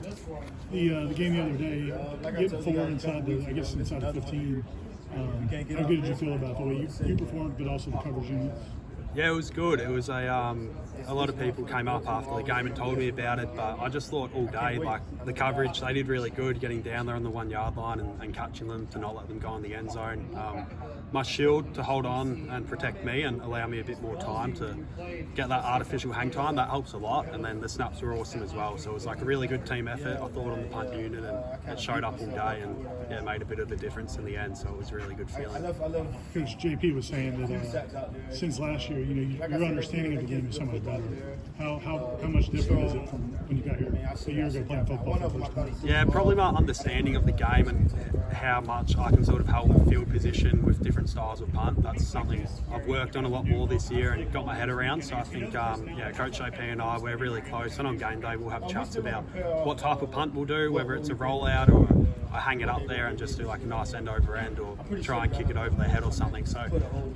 The game the other day, getting 4 inside the 15. How good did you feel about the way you performed, but also the coverage units? Yeah, it was good. It was a lot of people came up after the game and told me about it, but I just thought all day, like, the coverage, they did really good getting down there on the 1 yard line and catching them to not let them go in the end zone. My shield to hold on and protect me and allow me a bit more time to get that artificial hang time, that helps a lot. And then the snaps were awesome as well. So it was like a really good team effort, I thought, on the punt unit, and it showed up all day and yeah, made a bit of a difference in the end. So it was a really good feeling. Coach JP was saying that since last year, your understanding of the game is so much better. How much different is it from when you got here a year ago playing football for the first time? Yeah, probably my understanding of the game and how much I can sort of help field position with different styles of punt. That's something I've worked on a lot more this year and got my head around. So I think, Coach JP and I, we're really close. And on game day, we'll have chats about what type of punt we'll do, whether it's a rollout or I hang it up there and just do like a nice end over end, or try and kick it over their head or something. So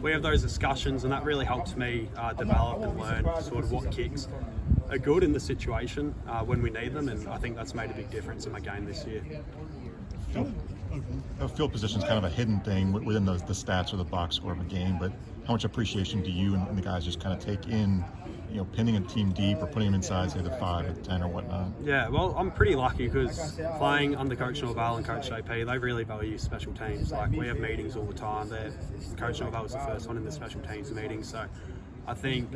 we have those discussions, and that really helps me develop and learn sort of what kicks are good in the situation when we need them, and I think that's made a big difference in my game this year. Field position is kind of a hidden thing within the stats or the box score of a game, but how much appreciation do you and the guys just kind of take in, pinning a team deep or putting them inside, say, the 5 or 10 or whatnot? Yeah, well, I'm pretty lucky because playing under Coach Norvell and Coach JP, they really value special teams. Like, we have meetings all the time. Coach Norvell was the first one in the special teams meetings, so I think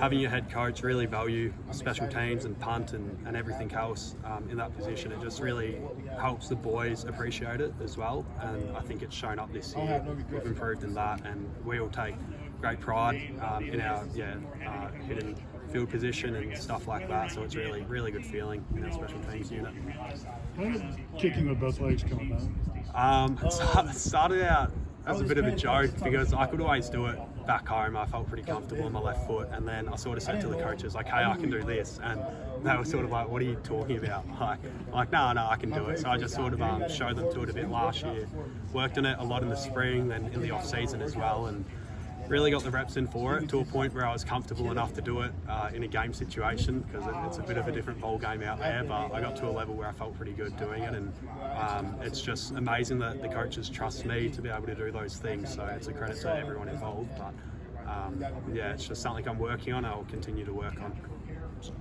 having your head coach really value special teams and punt and everything else in that position, it just really helps the boys appreciate it as well. And I think it's shown up this year. We've improved in that, and we all take great pride in our hidden field position and stuff like that. So it's really, really good feeling in our special teams unit. How did kicking with both legs come about? It started out as a bit of a joke because I could always do it back home. I felt pretty comfortable on my left foot, and then I sort of said to the coaches, like, hey, I can do this, and they were sort of like, what are you talking about? Like, no, I can do it. So I just sort of showed them to it a bit last year, worked on it a lot in the spring and in the off season as well, and really got the reps in for it to a point where I was comfortable enough to do it in a game situation, because it's a bit of a different ball game out there, but I got to a level where I felt pretty good doing it, and it's just amazing that the coaches trust me to be able to do those things, so it's a credit to everyone involved. But it's just something I'm working on. I'll continue to work on.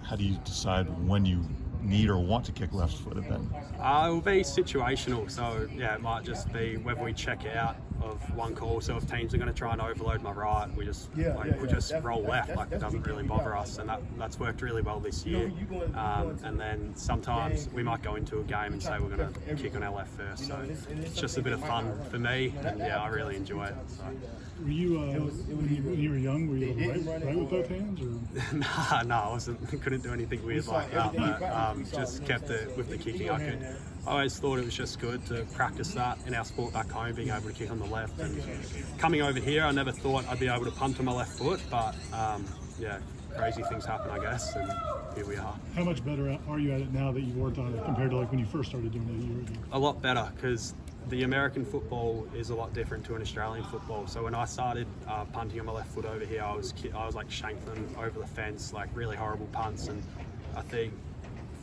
How do you decide when you need or want to kick left-footed then? It will be situational, so it might just be whether we check out of one call. So if teams are going to try and overload my right, we just roll left. Like, it doesn't really bother us, and that's worked really well this year. And then sometimes we might go into a game and say we're going to kick on our left first. So it's just a bit of fun for me, and I really enjoy it. So. Were you when you were young? Were you right with both hands? Or? No, I wasn't. Couldn't do anything weird like that. But just kept it with the kicking. I always thought it was just good to practice that in our sport back home, being able to kick on the left. And coming over here, I never thought I'd be able to punt on my left foot, but crazy things happen, I guess, and here we are. How much better are you at it now that you've worked on it compared to like when you first started doing it a year ago? A lot better, because the American football is a lot different to an Australian football. So when I started punting on my left foot over here, I was like shanking them over the fence, like really horrible punts. And I think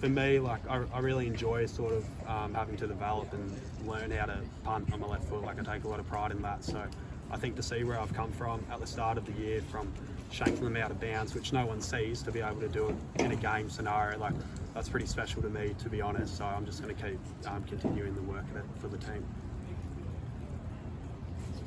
for me, like, I really enjoy sort of having to develop and learn how to punt on my left foot. Like, I take a lot of pride in that. So I think to see where I've come from at the start of the year, from shanking them out of bounds, which no one sees, to be able to do it in a game scenario, like, that's pretty special to me, to be honest. So I'm just going to keep continuing the work at it for the team.